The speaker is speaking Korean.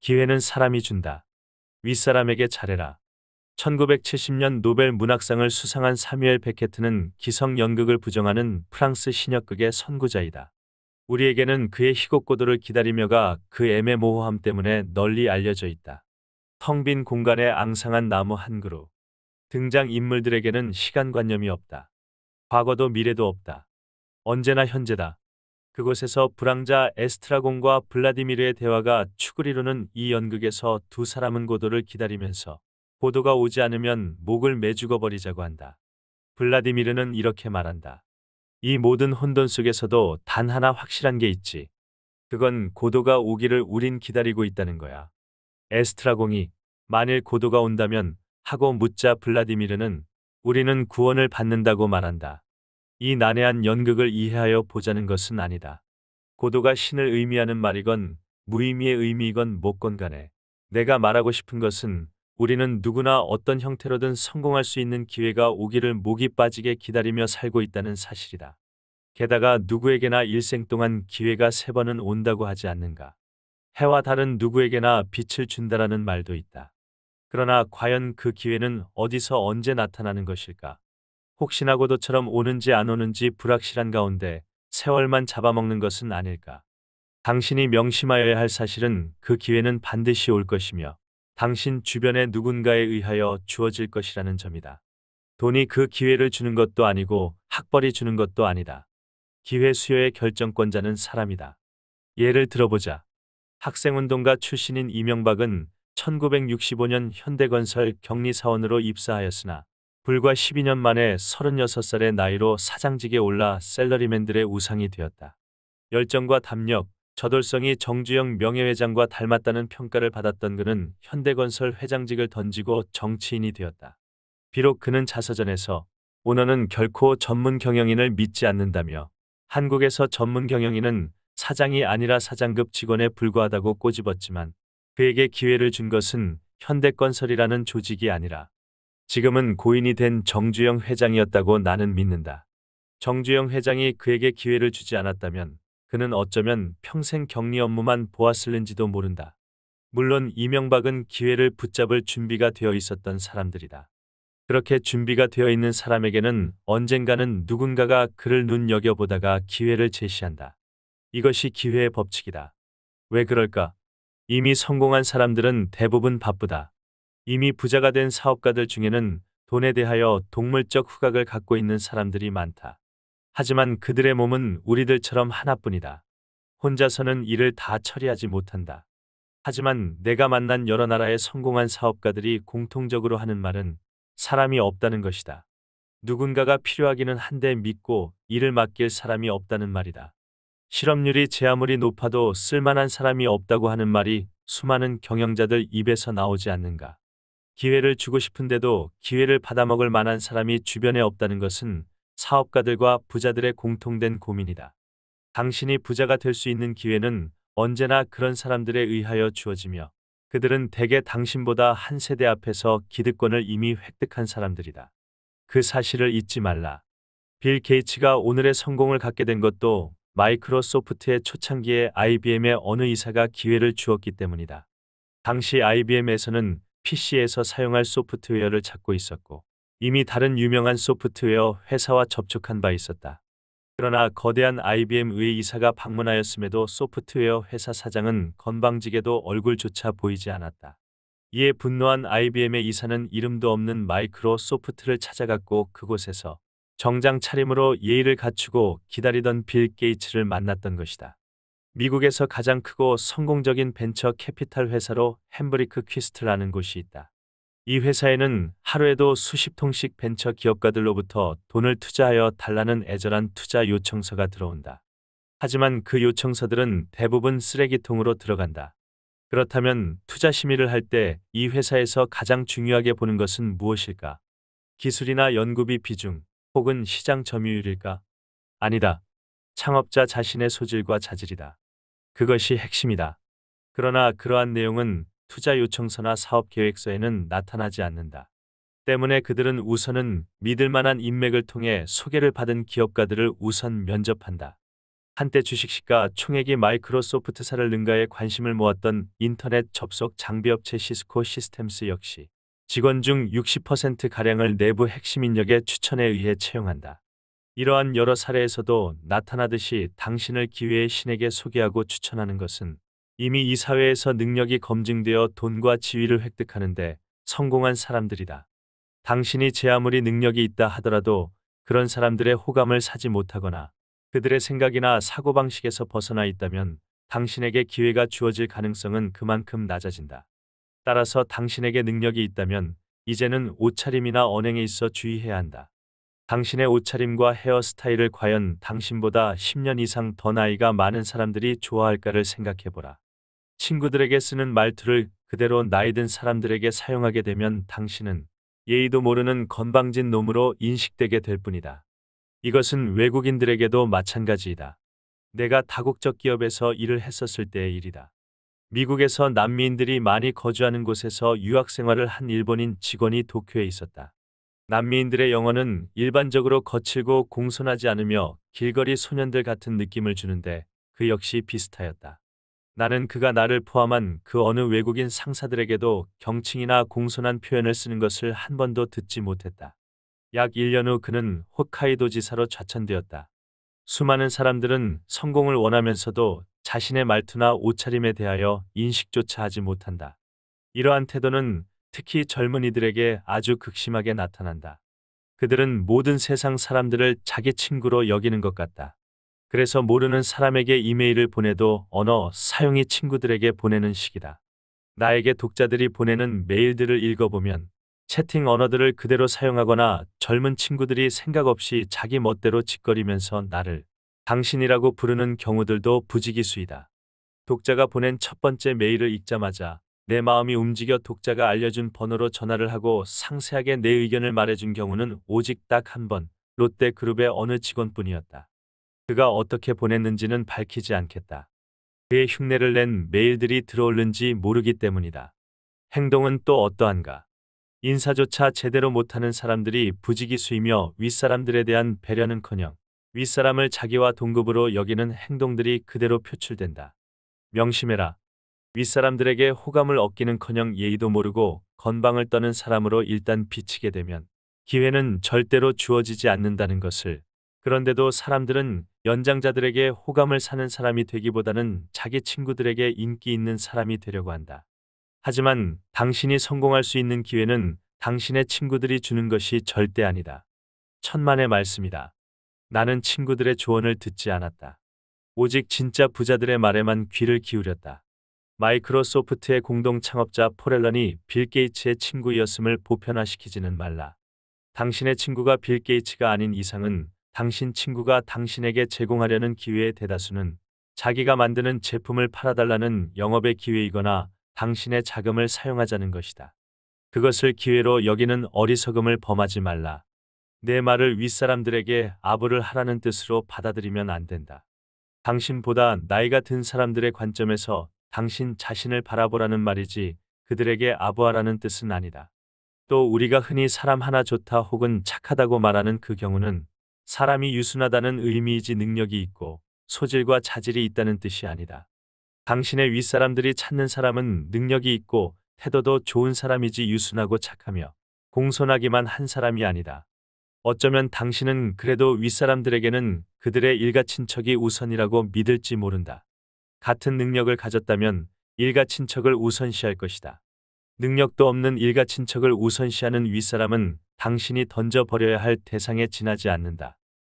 기회는 사람이 준다. 윗사람에게 잘해라. 1970년 노벨 문학상을 수상한 사뮤엘 베케트는 기성 연극을 부정하는 프랑스 신역극의 선구자이다. 우리에게는 그의 희곡고도를 기다리며가 그 애매모호함 때문에 널리 알려져 있다. 텅 빈 공간에 앙상한 나무 한 그루. 등장 인물들에게는 시간관념이 없다. 과거도 미래도 없다. 언제나 현재다. 그곳에서 불황자 에스트라곤과 블라디미르의 대화가 축을 이루는 이 연극에서 두 사람은 고도를 기다리면서 고도가 오지 않으면 목을 매죽어 버리자고 한다. 블라디미르는 이렇게 말한다. 이 모든 혼돈 속에서도 단 하나 확실한 게 있지. 그건 고도가 오기를 우린 기다리고 있다는 거야. 에스트라공이 만일 고도가 온다면 하고 묻자 블라디미르는 우리는 구원을 받는다고 말한다. 이 난해한 연극을 이해하여 보자는 것은 아니다. 고도가 신을 의미하는 말이건 무의미의 의미이건 뭐건 간에 내가 말하고 싶은 것은 우리는 누구나 어떤 형태로든 성공할 수 있는 기회가 오기를 목이 빠지게 기다리며 살고 있다는 사실이다. 게다가 누구에게나 일생 동안 기회가 3번은 온다고 하지 않는가. 해와 달은 누구에게나 빛을 준다라는 말도 있다. 그러나 과연 그 기회는 어디서 언제 나타나는 것일까? 혹시나 고도처럼 오는지 안 오는지 불확실한 가운데 세월만 잡아먹는 것은 아닐까? 당신이 명심하여야 할 사실은 그 기회는 반드시 올 것이며 당신 주변의 누군가에 의하여 주어질 것이라는 점이다. 돈이 그 기회를 주는 것도 아니고 학벌이 주는 것도 아니다. 기회 수여의 결정권자는 사람이다. 예를 들어보자. 학생운동가 출신인 이명박은 1965년 현대건설 경리사원으로 입사하였으나 불과 12년 만에 36살의 나이로 사장직에 올라 셀러리맨들의 우상이 되었다. 열정과 담력, 저돌성이 정주영 명예회장과 닮았다는 평가를 받았던 그는 현대건설 회장직을 던지고 정치인이 되었다. 비록 그는 자서전에서 오너는 결코 전문 경영인을 믿지 않는다며 한국에서 전문 경영인은 사장이 아니라 사장급 직원에 불과하다고 꼬집었지만 그에게 기회를 준 것은 현대건설이라는 조직이 아니라 지금은 고인이 된 정주영 회장이었다고 나는 믿는다. 정주영 회장이 그에게 기회를 주지 않았다면 그는 어쩌면 평생 격리 업무만 보았을는지도 모른다. 물론 이명박은 기회를 붙잡을 준비가 되어 있었던 사람들이다. 그렇게 준비가 되어 있는 사람에게는 언젠가는 누군가가 그를 눈여겨보다가 기회를 제시한다. 이것이 기회의 법칙이다. 왜 그럴까? 이미 성공한 사람들은 대부분 바쁘다. 이미 부자가 된 사업가들 중에는 돈에 대하여 동물적 후각을 갖고 있는 사람들이 많다. 하지만 그들의 몸은 우리들처럼 하나뿐이다. 혼자서는 일을 다 처리하지 못한다. 하지만 내가 만난 여러 나라의 성공한 사업가들이 공통적으로 하는 말은 사람이 없다는 것이다. 누군가가 필요하기는 한데 믿고 일을 맡길 사람이 없다는 말이다. 실업률이 제 아무리 높아도 쓸만한 사람이 없다고 하는 말이 수많은 경영자들 입에서 나오지 않는가. 기회를 주고 싶은데도 기회를 받아먹을 만한 사람이 주변에 없다는 것은 사업가들과 부자들의 공통된 고민이다. 당신이 부자가 될 수 있는 기회는 언제나 그런 사람들에 의하여 주어지며 그들은 대개 당신보다 한 세대 앞에서 기득권을 이미 획득한 사람들이다. 그 사실을 잊지 말라. 빌 게이츠가 오늘의 성공을 갖게 된 것도 마이크로소프트의 초창기에 IBM의 어느 이사가 기회를 주었기 때문이다. 당시 IBM에서는 PC에서 사용할 소프트웨어를 찾고 있었고 이미 다른 유명한 소프트웨어 회사와 접촉한 바 있었다. 그러나 거대한 IBM 의 이사가 방문하였음에도 소프트웨어 회사 사장은 건방지게도 얼굴조차 보이지 않았다. 이에 분노한 IBM의 이사는 이름도 없는 마이크로소프트를 찾아갔고 그곳에서 정장 차림으로 예의를 갖추고 기다리던 빌 게이츠를 만났던 것이다. 미국에서 가장 크고 성공적인 벤처 캐피탈 회사로 햄브리크 퀴스트라는 곳이 있다. 이 회사에는 하루에도 수십 통씩 벤처 기업가들로부터 돈을 투자하여 달라는 애절한 투자 요청서가 들어온다. 하지만 그 요청서들은 대부분 쓰레기통으로 들어간다. 그렇다면 투자 심의를 할 때 이 회사에서 가장 중요하게 보는 것은 무엇일까? 기술이나 연구비 비중, 혹은 시장 점유율일까? 아니다. 창업자 자신의 소질과 자질이다. 그것이 핵심이다. 그러나 그러한 내용은 투자 요청서나 사업 계획서에는 나타나지 않는다. 때문에 그들은 우선은 믿을 만한 인맥을 통해 소개를 받은 기업가들을 우선 면접한다. 한때 주식시가 총액이 마이크로소프트사를 능가에 관심을 모았던 인터넷 접속 장비업체 시스코 시스템스 역시 직원 중 60%가량을 내부 핵심 인력의 추천에 의해 채용한다. 이러한 여러 사례에서도 나타나듯이 당신을 기회의 신에게 소개하고 추천하는 것은 이미 이 사회에서 능력이 검증되어 돈과 지위를 획득하는데 성공한 사람들이다. 당신이 제 아무리 능력이 있다 하더라도 그런 사람들의 호감을 사지 못하거나 그들의 생각이나 사고방식에서 벗어나 있다면 당신에게 기회가 주어질 가능성은 그만큼 낮아진다. 따라서 당신에게 능력이 있다면 이제는 옷차림이나 언행에 있어 주의해야 한다. 당신의 옷차림과 헤어스타일을 과연 당신보다 10년 이상 더 나이가 많은 사람들이 좋아할까를 생각해보라. 친구들에게 쓰는 말투를 그대로 나이 든 사람들에게 사용하게 되면 당신은 예의도 모르는 건방진 놈으로 인식되게 될 뿐이다. 이것은 외국인들에게도 마찬가지이다. 내가 다국적 기업에서 일을 했었을 때의 일이다. 미국에서 남미인들이 많이 거주하는 곳에서 유학 생활을 한 일본인 직원이 도쿄에 있었다. 남미인들의 영어는 일반적으로 거칠고 공손하지 않으며 길거리 소년들 같은 느낌을 주는데 그 역시 비슷하였다. 나는 그가 나를 포함한 그 어느 외국인 상사들에게도 경칭이나 공손한 표현을 쓰는 것을 한 번도 듣지 못했다. 약 1년 후 그는 홋카이도 지사로 좌천되었다. 수많은 사람들은 성공을 원하면서도 자신의 말투나 옷차림에 대하여 인식조차 하지 못한다. 이러한 태도는 특히 젊은이들에게 아주 극심하게 나타난다. 그들은 모든 세상 사람들을 자기 친구로 여기는 것 같다. 그래서 모르는 사람에게 이메일을 보내도 언어 사용이 친구들에게 보내는 식이다. 나에게 독자들이 보내는 메일들을 읽어보면 채팅 언어들을 그대로 사용하거나 젊은 친구들이 생각 없이 자기 멋대로 짓거리면서 나를 당신이라고 부르는 경우들도 부지기수이다. 독자가 보낸 첫 번째 메일을 읽자마자 내 마음이 움직여 독자가 알려준 번호로 전화를 하고 상세하게 내 의견을 말해준 경우는 오직 딱 한 번, 롯데그룹의 어느 직원뿐이었다. 그가 어떻게 보냈는지는 밝히지 않겠다. 그의 흉내를 낸 메일들이 들어올는지 모르기 때문이다. 행동은 또 어떠한가? 인사조차 제대로 못하는 사람들이 부지기수이며 윗사람들에 대한 배려는커녕 윗사람을 자기와 동급으로 여기는 행동들이 그대로 표출된다. 명심해라. 윗사람들에게 호감을 얻기는커녕 예의도 모르고 건방을 떠는 사람으로 일단 비치게 되면 기회는 절대로 주어지지 않는다는 것을. 그런데도 사람들은 연장자들에게 호감을 사는 사람이 되기보다는 자기 친구들에게 인기 있는 사람이 되려고 한다. 하지만 당신이 성공할 수 있는 기회는 당신의 친구들이 주는 것이 절대 아니다. 천만의 말씀이다. 나는 친구들의 조언을 듣지 않았다. 오직 진짜 부자들의 말에만 귀를 기울였다. 마이크로소프트의 공동 창업자 폴 앨런이 빌 게이츠의 친구였음을 보편화시키지는 말라. 당신의 친구가 빌 게이츠가 아닌 이상은 당신 친구가 당신에게 제공하려는 기회의 대다수는 자기가 만드는 제품을 팔아달라는 영업의 기회이거나 당신의 자금을 사용하자는 것이다. 그것을 기회로 여기는 어리석음을 범하지 말라. 내 말을 윗사람들에게 아부를 하라는 뜻으로 받아들이면 안 된다. 당신보다 나이가 든 사람들의 관점에서 당신 자신을 바라보라는 말이지 그들에게 아부하라는 뜻은 아니다. 또 우리가 흔히 사람 하나 좋다 혹은 착하다고 말하는 그 경우는 사람이 유순하다는 의미이지 능력이 있고 소질과 자질이 있다는 뜻이 아니다. 당신의 윗사람들이 찾는 사람은 능력이 있고 태도도 좋은 사람이지 유순하고 착하며 공손하기만 한 사람이 아니다. 어쩌면 당신은 그래도 윗사람들에게는 그들의 일가친척이 우선이라고 믿을지 모른다. 같은 능력을 가졌다면 일가친척을 우선시할 것이다. 능력도 없는 일가친척을 우선시하는 윗사람은 당신이 던져버려야 할 대상에 지나지 않는다.